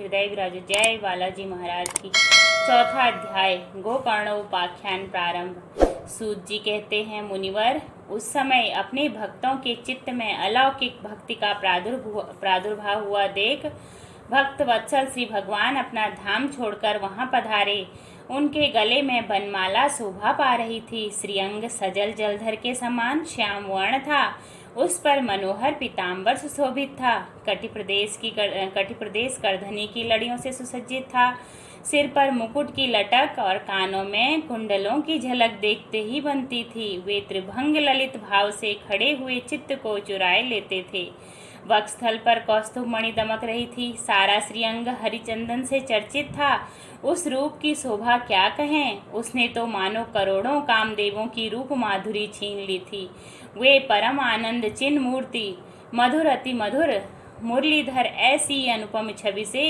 हृदय विराजो। जय बालाजी महाराज की। चौथा अध्याय गोकर्ण उपाख्यान प्रारंभ। सूत जी कहते हैं, मुनिवर, उस समय अपने भक्तों के चित्त में अलौकिक भक्ति का प्रादुर्भाव हुआ देख भक्त वत्सल श्री भगवान अपना धाम छोड़कर वहां पधारे। उनके गले में बनमाला शोभा पा रही थी। श्रीअंग सजल जलधर के समान श्याम वर्ण था। उस पर मनोहर पीताम्बर सुशोभित था। कटिप्रदेश करधनी की लड़ियों से सुसज्जित था। सिर पर मुकुट की लटक और कानों में कुंडलों की झलक देखते ही बनती थी। वे त्रिभंग ललित भाव से खड़े हुए चित्त को चुराए लेते थे। वक्षस्थल पर कौस्तुभ मणि दमक रही थी। सारा श्रीअंग हरिचंदन से चर्चित था। उस रूप की शोभा क्या कहें। उसने तो मानो करोड़ों कामदेवों की रूप माधुरी छीन ली थी। वे परम आनंद चिन्ह मूर्ति, मधुर अति मधुर मुरलीधर ऐसी अनुपम छवि से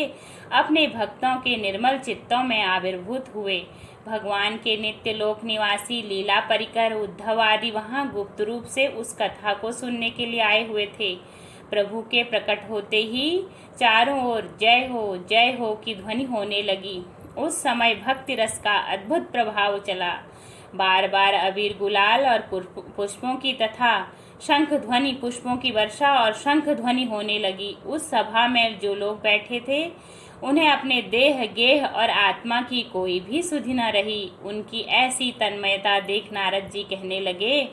अपने भक्तों के निर्मल चित्तों में आविर्भूत हुए। भगवान के नित्य लोक निवासी लीला परिकर उद्धव आदि वहां गुप्त रूप से उस कथा को सुनने के लिए आए हुए थे। प्रभु के प्रकट होते ही चारों ओर जय हो की ध्वनि होने लगी। उस समय भक्ति रस का अद्भुत प्रभाव चला। बार बार अबीर गुलाल और पुष्पों की तथा शंख ध्वनि, पुष्पों की वर्षा और शंख ध्वनि होने लगी। उस सभा में जो लोग बैठे थे उन्हें अपने देह, गेह और आत्मा की कोई भी सुधि न रही। उनकी ऐसी तन्मयता देख नारद जी कहने लगे,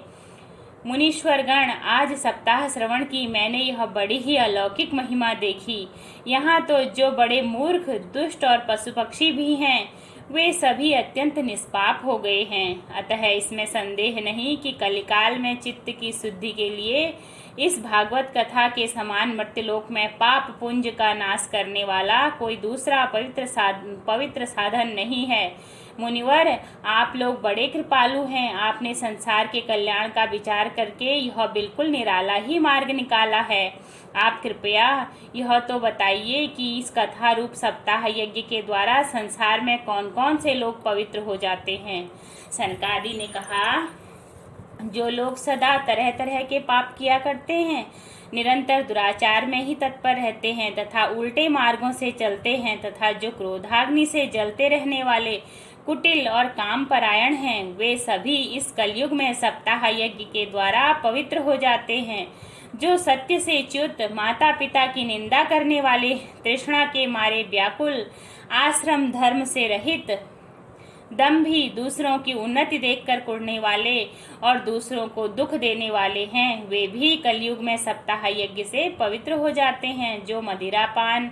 मुनीश्वर गण, आज सप्ताह श्रवण की मैंने यह बड़ी ही अलौकिक महिमा देखी। यहाँ तो जो बड़े मूर्ख, दुष्ट और पशु पक्षी भी हैं, वे सभी अत्यंत निष्पाप हो गए हैं। अतः इसमें संदेह नहीं कि कलिकाल में चित्त की शुद्धि के लिए इस भागवत कथा के समान मर्त्यलोक में पाप पुंज का नाश करने वाला कोई दूसरा पवित्र साधन नहीं है। मुनिवर, आप लोग बड़े कृपालु हैं। आपने संसार के कल्याण का विचार करके यह बिल्कुल निराला ही मार्ग निकाला है। आप कृपया यह तो बताइए कि इस कथा रूप सप्ताह यज्ञ के द्वारा संसार में कौन कौन से लोग पवित्र हो जाते हैं। सनकादि ने कहा, जो लोग सदा तरह तरह के पाप किया करते हैं, निरंतर दुराचार में ही तत्पर रहते हैं तथा उल्टे मार्गों से चलते हैं, तथा जो क्रोधाग्नि से जलते रहने वाले कुटिल और काम परायण हैं, वे सभी इस कलयुग में सप्ताह यज्ञ के द्वारा पवित्र हो जाते हैं। जो सत्य से च्युत, माता पिता की निंदा करने वाले, तृष्णा के मारे व्याकुल, आश्रम धर्म से रहित, दंभी, दूसरों की उन्नति देखकर कुढ़ने वाले और दूसरों को दुख देने वाले हैं, वे भी कलयुग में सप्ताह यज्ञ से पवित्र हो जाते हैं। जो मदिरापान,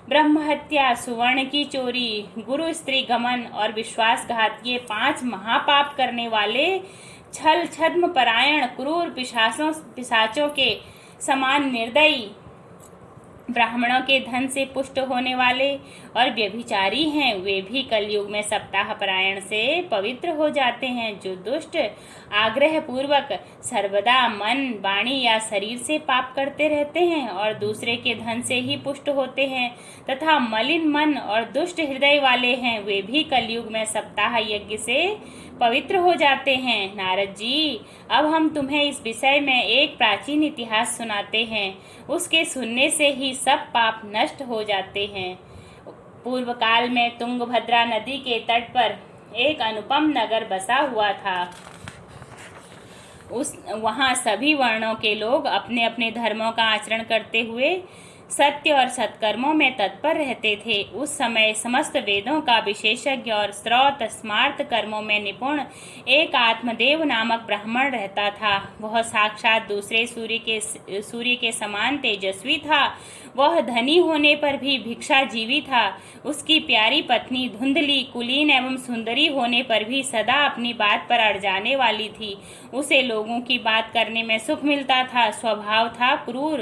ब्रह्महत्या, सुवर्ण की चोरी, गुरु स्त्री गमन और विश्वासघात, ये 5 महापाप करने वाले, छल छद्म परायण, क्रूर पिशाचों के समान निर्दयी, ब्राह्मणों के धन से पुष्ट होने वाले और व्यभिचारी हैं, वे भी कलयुग में सप्ताह परायण से पवित्र हो जाते हैं। जो दुष्ट, आग्रह पूर्वक सर्वदा मन, वाणी या शरीर से पाप करते रहते हैं और दूसरे के धन से ही पुष्ट होते हैं तथा मलिन मन और दुष्ट हृदय वाले हैं, वे भी कलयुग में सप्ताह यज्ञ से पवित्र हो जाते हैं। नारद जी, अब हम तुम्हें इस विषय में एक प्राचीन इतिहास सुनाते हैं। उसके सुनने से ही सब पाप नष्ट हो जाते हैं। पूर्व काल में तुंगभद्रा नदी के तट पर एक अनुपम नगर बसा हुआ था। वहाँ सभी वर्णों के लोग अपने अपने धर्मों का आचरण करते हुए सत्य और सत्कर्मों में तत्पर रहते थे। उस समय समस्त वेदों का विशेषज्ञ और श्रौत स्मार्त कर्मों में निपुण एक आत्मदेव नामक ब्राह्मण रहता था। वह साक्षात दूसरे सूर्य के समान तेजस्वी था। वह धनी होने पर भी भिक्षाजीवी था। उसकी प्यारी पत्नी धुंधली, कुलीन एवं सुंदरी होने पर भी सदा अपनी बात पर अड़ जाने वाली थी। उसे लोगों की बात करने में सुख मिलता था। स्वभाव था क्रूर,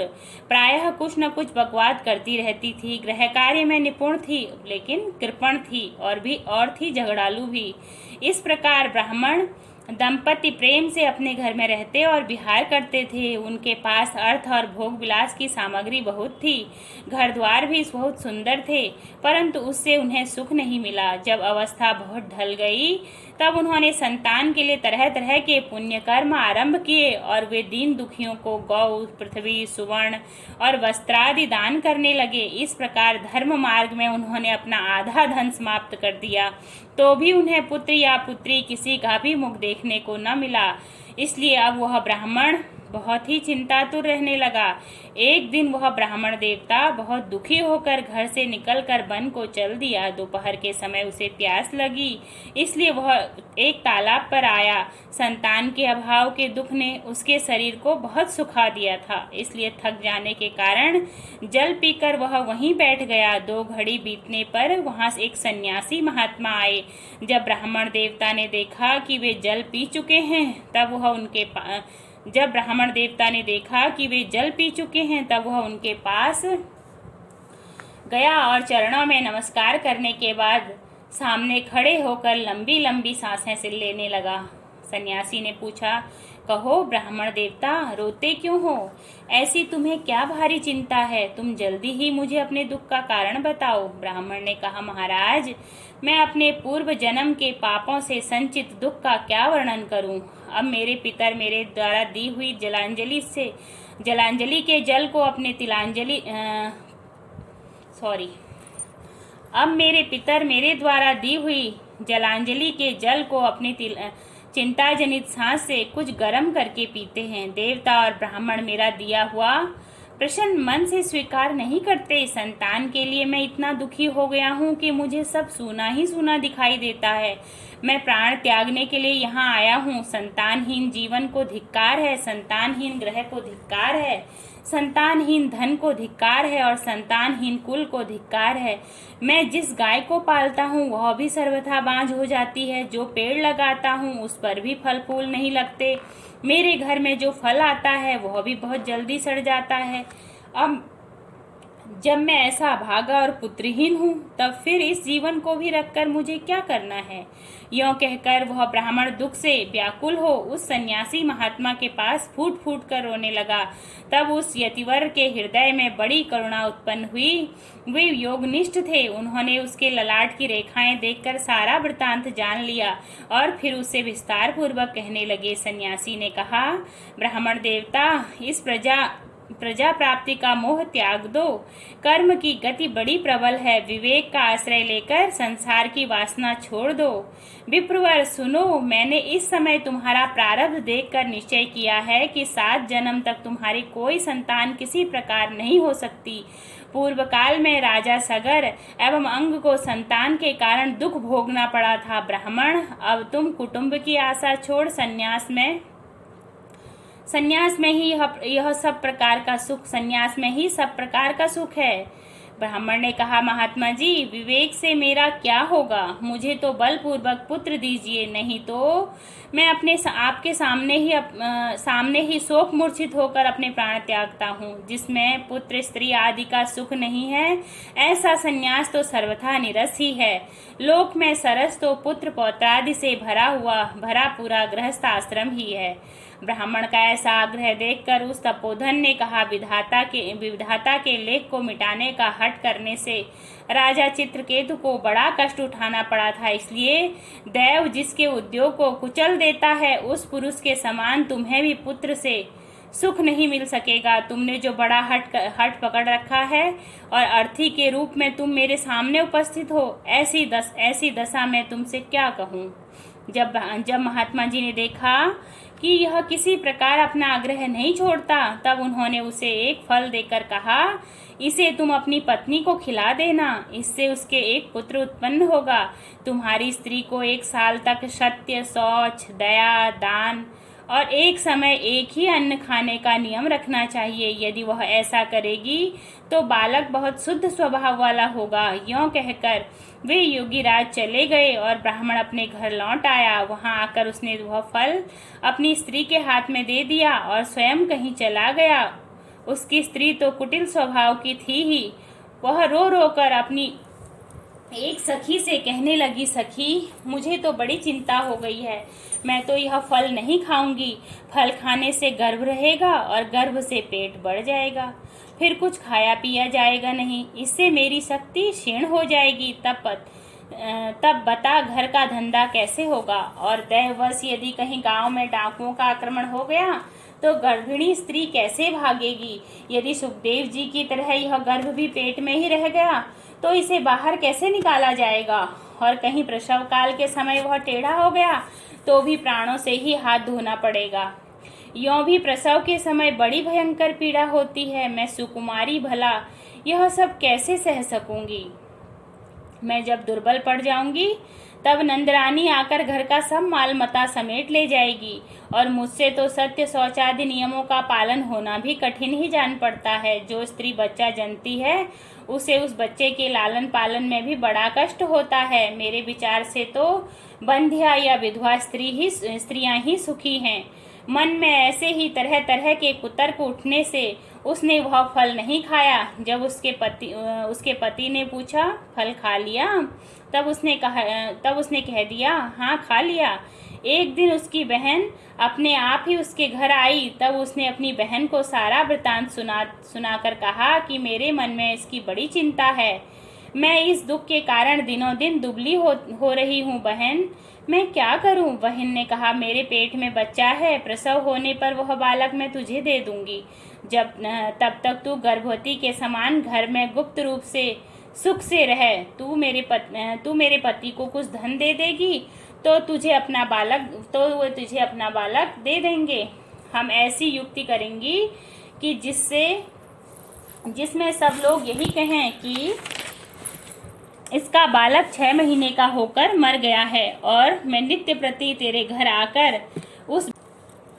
प्रायः कुछ न कुछ बकवाद करती रहती थी। गृह कार्य में निपुण थी लेकिन कृपण थी और थी झगड़ालू भी। इस प्रकार ब्राह्मण दंपति प्रेम से अपने घर में रहते और विहार करते थे। उनके पास अर्थ और भोग विलास की सामग्री बहुत थी। घर द्वार भी बहुत सुंदर थे, परंतु उससे उन्हें सुख नहीं मिला। जब अवस्था बहुत ढल गई तब उन्होंने संतान के लिए तरह तरह के पुण्य कर्म आरंभ किए और वे दीन दुखियों को गौ, पृथ्वी, सुवर्ण और वस्त्रादि दान करने लगे। इस प्रकार धर्म मार्ग में उन्होंने अपना आधा धन समाप्त कर दिया, तो भी उन्हें पुत्र या पुत्री किसी का भी मुख देखने को न मिला। इसलिए अब वह ब्राह्मण बहुत ही चिंतातुर रहने लगा। एक दिन वह ब्राह्मण देवता बहुत दुखी होकर घर से निकलकर वन को चल दिया। दोपहर के समय उसे प्यास लगी, इसलिए वह एक तालाब पर आया। संतान के अभाव के दुख ने उसके शरीर को बहुत सुखा दिया था, इसलिए थक जाने के कारण जल पीकर वह वहीं बैठ गया। 2 घड़ी बीतने पर वहां से एक सन्यासी महात्मा आए। जब ब्राह्मण देवता ने देखा कि वे जल पी चुके हैं, तब वह उनके पास गया और चरणों में नमस्कार करने के बाद सामने खड़े होकर लंबी लंबी सांसें से लेने लगा। सन्यासी ने पूछा, कहो ब्राह्मण देवता, रोते क्यों हो? ऐसी तुम्हें क्या भारी चिंता है? तुम जल्दी ही मुझे अपने दुख का कारण बताओ। ब्राह्मण ने कहा, महाराज, मैं अपने पूर्व जन्म के पापों से संचित दुख का क्या वर्णन करूं? अब मेरे पितर मेरे द्वारा दी हुई जलांजलि के जल को अपने अब मेरे पितर मेरे द्वारा दी हुई जलांजलि के जल को अपनी चिंताजनित सांस से कुछ गर्म करके पीते हैं। देवता और ब्राह्मण मेरा दिया हुआ प्रसन्न मन से स्वीकार नहीं करते। संतान के लिए मैं इतना दुखी हो गया हूँ कि मुझे सब सूना ही सूना दिखाई देता है। मैं प्राण त्यागने के लिए यहाँ आया हूँ। संतानहीन जीवन को धिक्कार है, संतानहीन ग्रह को धिक्कार है, संतानहीन धन को धिक्कार है और संतानहीन कुल को धिक्कार है। मैं जिस गाय को पालता हूँ वह भी सर्वथा बांझ हो जाती है। जो पेड़ लगाता हूँ उस पर भी फल फूल नहीं लगते। मेरे घर में जो फल आता है वह भी बहुत जल्दी सड़ जाता है। अब जब मैं ऐसा भागा और पुत्रहीन हूँ, तब फिर इस जीवन को भी रखकर मुझे क्या करना है? यों कहकर वह ब्राह्मण दुख से व्याकुल हो उस सन्यासी महात्मा के पास फूट फूट कर रोने लगा। तब उस यतिवर के हृदय में बड़ी करुणा उत्पन्न हुई। वे योगनिष्ठ थे। उन्होंने उसके ललाट की रेखाएं देखकर सारा वृतांत जान लिया और फिर उससे विस्तार पूर्वक कहने लगे। सन्यासी ने कहा, ब्राह्मण देवता, इस प्रजा प्राप्ति का मोह त्याग दो। कर्म की गति बड़ी प्रबल है। विवेक का आश्रय लेकर संसार की वासना छोड़ दो। विप्रवर सुनो, मैंने इस समय तुम्हारा प्रारब्ध देखकर निश्चय किया है कि 7 जन्म तक तुम्हारी कोई संतान किसी प्रकार नहीं हो सकती। पूर्व काल में राजा सगर एवं अंग को संतान के कारण दुख भोगना पड़ा था। ब्राह्मण, अब तुम कुटुंब की आशा छोड़ संन्यास में ही सब प्रकार का सुख है। ब्राह्मण ने कहा, महात्मा जी, विवेक से मेरा क्या होगा? मुझे तो बलपूर्वक पुत्र दीजिए, नहीं तो मैं आपके सामने ही शोक मूर्छित होकर अपने प्राण त्यागता हूँ। जिसमें पुत्र स्त्री आदि का सुख नहीं है, ऐसा संन्यास तो सर्वथा निरस ही है। लोक में सरस तो पुत्र पौत्रादि से भरा पूरा गृहस्थ आश्रम ही है। ब्राह्मण का ऐसा आग्रह देखकर उस तपोधन ने कहा, विधाता के लेख को मिटाने का हठ करने से राजा चित्रकेतु को बड़ा कष्ट उठाना पड़ा था। इसलिए दैव जिसके उद्योग को कुचल देता है, उस पुरुष के समान तुम्हें भी पुत्र से सुख नहीं मिल सकेगा। तुमने जो बड़ा हठ पकड़ रखा है और अर्थी के रूप में तुम मेरे सामने उपस्थित हो, ऐसी दशा में तुमसे क्या कहूँ। जब महात्मा जी ने देखा कि यह किसी प्रकार अपना आग्रह नहीं छोड़ता, तब उन्होंने उसे एक फल देकर कहा, इसे तुम अपनी पत्नी को खिला देना, इससे उसके एक पुत्र उत्पन्न होगा। तुम्हारी स्त्री को 1 साल तक सत्य, शौच, दया, दान और एक समय एक ही अन्न खाने का नियम रखना चाहिए। यदि वह ऐसा करेगी तो बालक बहुत शुद्ध स्वभाव वाला होगा। यों कहकर वे योगीराज चले गए और ब्राह्मण अपने घर लौट आया। वहां आकर उसने वह फल अपनी स्त्री के हाथ में दे दिया और स्वयं कहीं चला गया। उसकी स्त्री तो कुटिल स्वभाव की थी ही। वह रो रो कर अपनी एक सखी से कहने लगी, सखी, मुझे तो बड़ी चिंता हो गई है। मैं तो यह फल नहीं खाऊंगी। फल खाने से गर्भ रहेगा और गर्भ से पेट बढ़ जाएगा, फिर कुछ खाया पिया जाएगा नहीं। इससे मेरी शक्ति क्षीण हो जाएगी। तब बता घर का धंधा कैसे होगा। और दैववश यदि कहीं गांव में डाकुओं का आक्रमण हो गया तो गर्भिणी स्त्री कैसे भागेगी। यदि सुखदेव जी की तरह यह गर्भ भी पेट में ही रह गया तो इसे बाहर कैसे निकाला जाएगा। और कहीं प्रसव काल के समय वह टेढ़ा हो गया तो भी प्राणों से ही हाथ धोना पड़ेगा। यों भी प्रसव के समय बड़ी भयंकर पीड़ा होती है। मैं सुकुमारी भला यह सब कैसे सह सकूंगी। मैं जब दुर्बल पड़ जाऊंगी तब नंदरानी आकर घर का सब माल मता समेट ले जाएगी। और मुझसे तो सत्य शौचादि नियमों का पालन होना भी कठिन ही जान पड़ता है। जो स्त्री बच्चा जनती है उसे उस बच्चे के लालन पालन में भी बड़ा कष्ट होता है। मेरे विचार से तो बंध्या या विधवा स्त्रियां ही सुखी हैं। मन में ऐसे ही तरह तरह के कुतर्क उठने से उसने वह फल नहीं खाया। जब उसके पति ने पूछा फल खा लिया, तब उसने कह दिया हाँ खा लिया। एक दिन उसकी बहन अपने आप ही उसके घर आई। तब उसने अपनी बहन को सारा वृतांत सुनाकर कहा कि मेरे मन में इसकी बड़ी चिंता है। मैं इस दुख के कारण दिनों दिन दुबली हो रही हूँ बहन, मैं क्या करूं। बहन ने कहा मेरे पेट में बच्चा है, प्रसव होने पर वह बालक मैं तुझे दे दूंगी। तब तक तू गर्भवती के समान घर में गुप्त रूप से सुख से रह। तू मेरे पति को कुछ धन दे देगी तो वो तुझे अपना बालक दे देंगे। हम ऐसी युक्ति करेंगी कि जिसमें सब लोग यही कहें कि इसका बालक 6 महीने का होकर मर गया है। और मैं नित्य प्रति तेरे घर आकर उस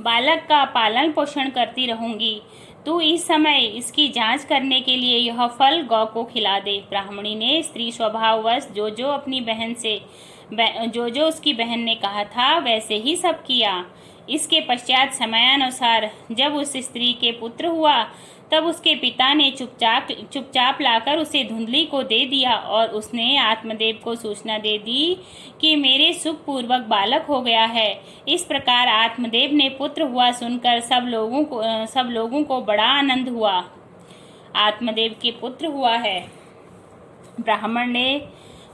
बालक का पालन पोषण करती रहूंगी। तू इस समय इसकी जांच करने के लिए यह फल गौ को खिला दे। ब्राह्मणी ने स्त्री स्वभाववश जो उसकी बहन ने कहा था वैसे ही सब किया। इसके पश्चात समयानुसार जब उस स्त्री के पुत्र हुआ तब उसके पिता ने चुपचाप लाकर उसे धुंधली को दे दिया। और उसने आत्मदेव को सूचना दे दी कि मेरे सुखपूर्वक बालक हो गया है। इस प्रकार आत्मदेव ने पुत्र हुआ सुनकर सब लोगों को बड़ा आनंद हुआ। आत्मदेव के पुत्र हुआ है। ब्राह्मण ने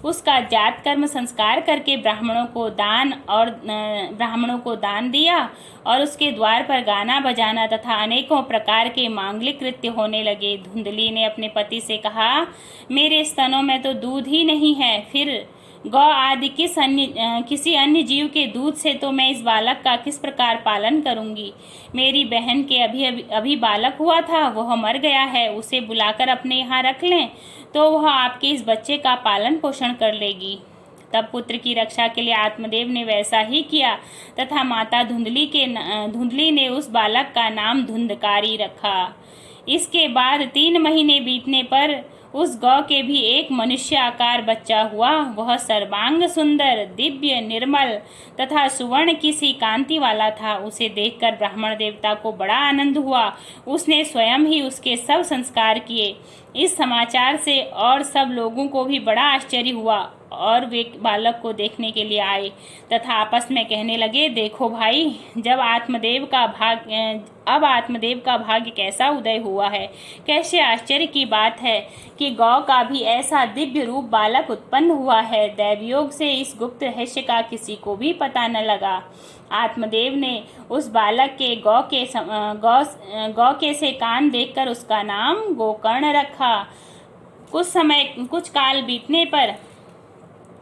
उसका जात कर्म संस्कार करके ब्राह्मणों को दान दिया। और उसके द्वार पर गाना बजाना तथा अनेकों प्रकार के मांगलिक कृत्य होने लगे। धुंधली ने अपने पति से कहा मेरे स्तनों में तो दूध ही नहीं है, फिर गौ आदि किसी अन्य जीव के दूध से तो मैं इस बालक का किस प्रकार पालन करूंगी। मेरी बहन के अभी बालक हुआ था, वह मर गया है। उसे बुलाकर अपने यहाँ रख लें तो वह आपके इस बच्चे का पालन पोषण कर लेगी। तब पुत्र की रक्षा के लिए आत्मदेव ने वैसा ही किया तथा माता धुंधली ने उस बालक का नाम धुंधकारी रखा। इसके बाद 3 महीने बीतने पर उस गौ के भी एक मनुष्य आकार बच्चा हुआ। वह सर्वांग सुंदर, दिव्य, निर्मल तथा सुवर्ण की सी कांति वाला था। उसे देखकर ब्राह्मण देवता को बड़ा आनंद हुआ। उसने स्वयं ही उसके सब संस्कार किए। इस समाचार से और सब लोगों को भी बड़ा आश्चर्य हुआ और वे बालक को देखने के लिए आए तथा आपस में कहने लगे देखो भाई, अब आत्मदेव का भाग्य कैसा उदय हुआ है। कैसे आश्चर्य की बात है कि गौ का भी ऐसा दिव्य रूप बालक उत्पन्न हुआ है। दैवयोग से इस गुप्त रहस्य का किसी को भी पता न लगा। आत्मदेव ने उस बालक के गौ के से कान देखकर उसका नाम गोकर्ण रखा। कुछ काल बीतने पर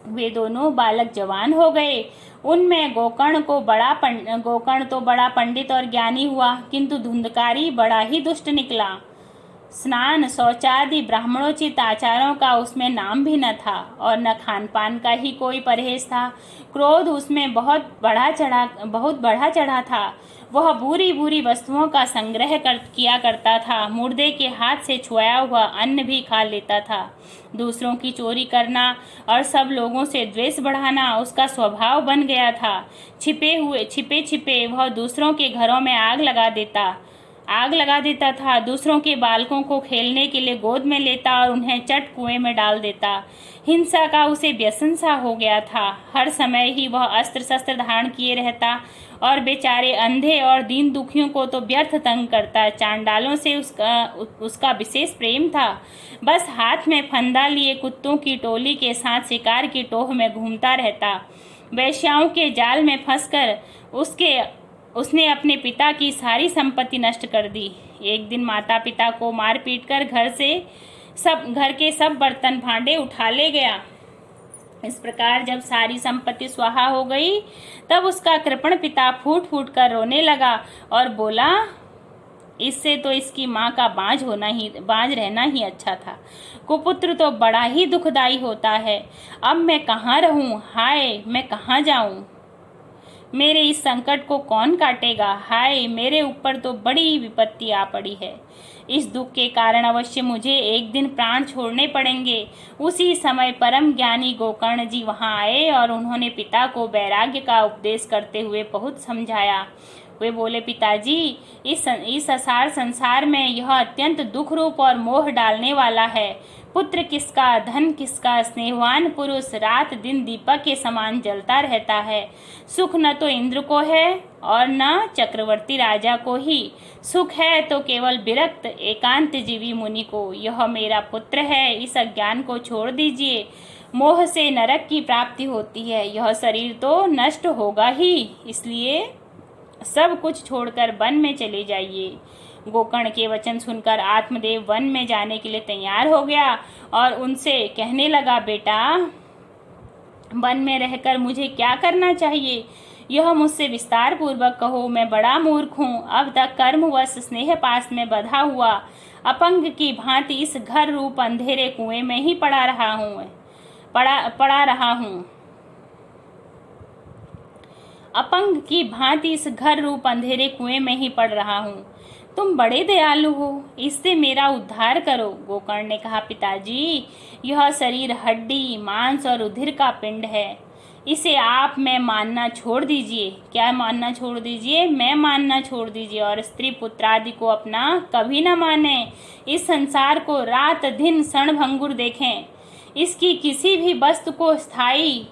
वे दोनों बालक जवान हो गए। उनमें गोकर्ण तो बड़ा पंडित और ज्ञानी हुआ, किंतु धुंधकारी बड़ा ही दुष्ट निकला। स्नान शौचादि ब्राह्मणोचित आचारों का उसमें नाम भी न था और न खान पान का ही कोई परहेज था। क्रोध उसमें बहुत बढ़ा चढ़ा था। वह बुरी वस्तुओं का संग्रह किया करता था। मुर्दे के हाथ से छुआया हुआ अन्न भी खा लेता था। दूसरों की चोरी करना और सब लोगों से द्वेष बढ़ाना उसका स्वभाव बन गया था। छिपे वह दूसरों के घरों में आग लगा देता। आग लगा देता था, दूसरों के बालकों को खेलने के लिए गोद में लेता और उन्हें चट कुएं में डाल देता। हिंसा का उसे व्यसन सा हो गया था। हर समय ही वह अस्त्र शस्त्र धारण किए रहता और बेचारे अंधे और दीन दुखियों को तो व्यर्थ तंग करता। चांडालों से उसका विशेष प्रेम था। बस हाथ में फंदा लिए कुत्तों की टोली के साथ शिकार की टोह में घूमता रहता। वेश्याओं के जाल में फंसकर उसने अपने पिता की सारी संपत्ति नष्ट कर दी। एक दिन माता पिता को मार पीट कर घर के सब बर्तन भांडे उठा ले गया। इस प्रकार जब सारी संपत्ति स्वाहा हो गई, तब उसका कृपण पिता फूट फूट कर रोने लगा और बोला, इससे तो इसकी माँ का बांझ रहना ही अच्छा था। कुपुत्र तो बड़ा ही दुखदाई होता है। अब मैं कहाँ रहूं? हाय, मैं कहाँ जाऊं? मेरे इस संकट को कौन काटेगा? हाय, मेरे ऊपर तो बड़ी विपत्ति आ पड़ी है। इस दुख के कारण अवश्य मुझे एक दिन प्राण छोड़ने पड़ेंगे। उसी समय परम ज्ञानी गोकर्ण जी वहां आए और उन्होंने पिता को वैराग्य का उपदेश करते हुए बहुत समझाया। वे बोले, पिताजी, इस असार संसार में यह अत्यंत दुख रूप और मोह डालने वाला है। पुत्र किसका, धन किसका, स्नेहवान पुरुष रात दिन दीपक के समान जलता रहता है। सुख न तो इंद्र को है और न चक्रवर्ती राजा को ही। सुख है तो केवल विरक्त एकांत जीवी मुनि को। यह मेरा पुत्र है, इस अज्ञान को छोड़ दीजिए। मोह से नरक की प्राप्ति होती है। यह शरीर तो नष्ट होगा ही, इसलिए सब कुछ छोड़कर वन में चले जाइए। गोकर्ण के वचन सुनकर आत्मदेव वन में जाने के लिए तैयार हो गया और उनसे कहने लगा, बेटा, वन में रहकर मुझे क्या करना चाहिए, यह मुझसे विस्तार पूर्वक कहो। मैं बड़ा मूर्ख हूँ। अब तक कर्मवश स्नेह पास में बंधा हुआ अपंग की भांति इस घर रूप अंधेरे कुएं में ही पड़ा रहा हूँ। अपंग की भांति इस घर रूप अंधेरे कुएं में ही पड़ रहा हूँ। तुम बड़े दयालु हो, इससे मेरा उद्धार करो। गोकर्ण ने कहा, पिताजी, यह शरीर हड्डी, मांस और रुधिर का पिंड है। इसे आप मैं मानना छोड़ दीजिए। क्या मानना छोड़ दीजिए? मैं मानना छोड़ दीजिए और स्त्री पुत्र आदि को अपना कभी न माने। इस संसार को रात दिन क्षणभंगुर देखें। इसकी किसी भी वस्तु को स्थायी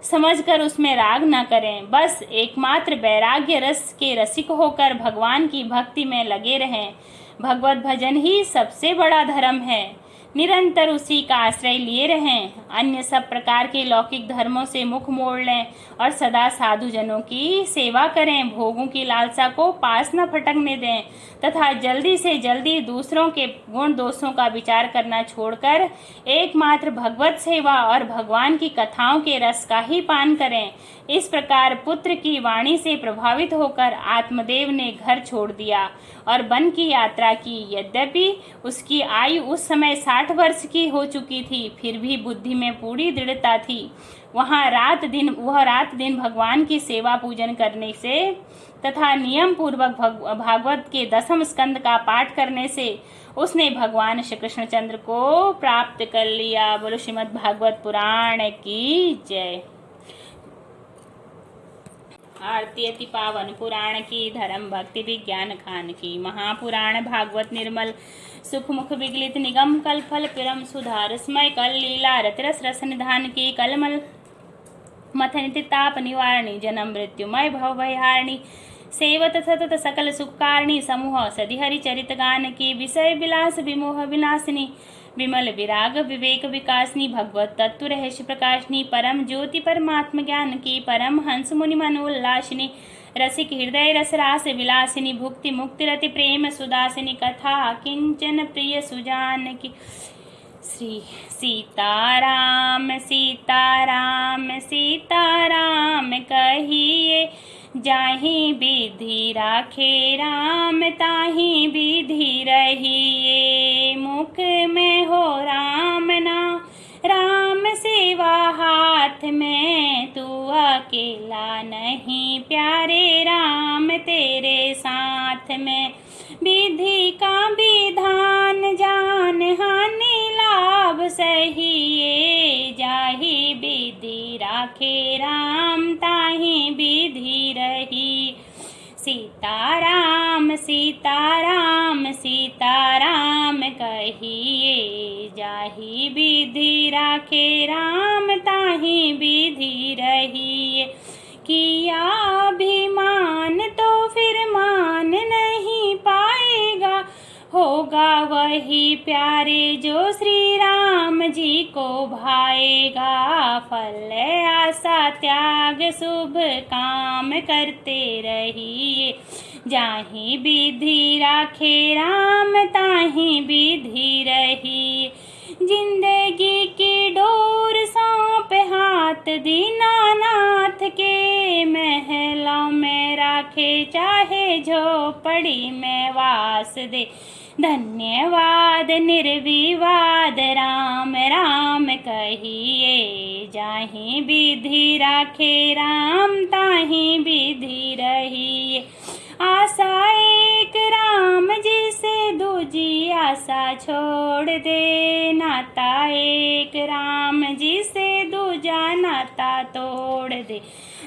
समझकर उसमें राग न करें। बस एकमात्र वैराग्य रस के रसिक होकर भगवान की भक्ति में लगे रहें। भगवत भजन ही सबसे बड़ा धर्म है। निरंतर उसी का आश्रय लिए रहें। अन्य सब प्रकार के लौकिक धर्मों से मुख मोड़ लें और सदा साधुजनों की सेवा करें। भोगों की लालसा को पास न फटकने दें तथा जल्दी से जल्दी दूसरों के गुण दोषों का विचार करना छोड़कर एकमात्र भगवत सेवा और भगवान की कथाओं के रस का ही पान करें। इस प्रकार पुत्र की वाणी से प्रभावित होकर आत्मदेव ने घर छोड़ दिया और वन की यात्रा की। यद्यपि उसकी आयु उस समय 60 वर्ष की हो चुकी थी, फिर भी बुद्धि में पूरी दृढ़ता थी। वह रात दिन भगवान की सेवा पूजन करने से तथा नियम पूर्वक भागवत के 10वें स्कंद का पाठ करने से उसने भगवान श्री कृष्णचंद्र को प्राप्त कर लिया। बोलो श्रीमद् भागवत पुराण की जय। आरती अति पावन पुराण की, धर्म भक्ति विज्ञान खान की। महापुराण भागवत निर्मल सुख मुख विगलित निगम कल फल पिरम सुधार स्मय कल लीला रतिरस रस निधान की। कलमल मथन ताप निवारणी जन्म मृत्युमय भव भयहारिणी। सेवत सतत सकल सुखकारिणी समूह सदि हरि चरित गान की। विषय विलास विमोह विनाशिनी विमल विराग विवेक विकासनी। भगवत तत्व रहस्य प्रकाशनी परम ज्योति परमात्म ज्ञान की। परम हंस मुनि मनोल्लासिनी रसिक हृदय रसरास विलासिनी। भुक्ति मुक्ति रति प्रेम सुदासिनी कथा किंचन प्रिय सुजान की। श्री सीताराम सीताराम सीताराम कहिए। जाहि विधि राखे राम ताहि विधि रहिए। मुख में हो राम नाम राम सेवा हाथ में। तू अकेला नहीं प्यारे राम तेरे साथ में। विधि का विधान जान हानि लाभ सहिए। जाहि विधि राखे राम ताहि विधि रही। सीताराम सीताराम सीताराम कहिए, जाहि विधि राखे राम ताहि विधि रहिए। किया अभिमान तो फिर मान नहीं पाएगा, होगा वही प्यारे जो श्री राम जी को भाएगा। फल आशा त्याग शुभ काम करते रहिए, जाहि विधि राखे राम ताहि विधि रहिए। जिंदगी की डोर सौंप हाथ दीनानाथ के, महलों में राखे चाहे झोपड़ी में वास दे। धन्यवाद निर्विवाद राम राम कहिए, जाहि विधि राखे राम ताहि विधि रहिए। आशा एक राम जी से दूजी आशा छोड़ दे, नाता एक राम जी से दूजा नाता तोड़ दे।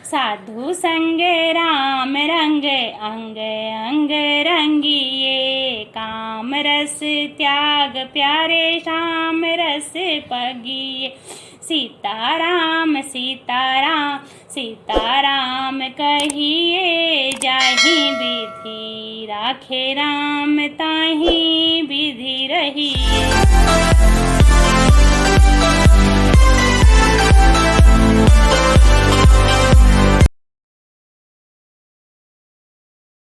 साधु संग राम रंग अंग अंग रंगिए, काम रस त्याग प्यारे शाम रस पगिए। सीताराम सीताराम सीताराम कहिए, जाहि विधि राखे राम ताहि विधि रहिए।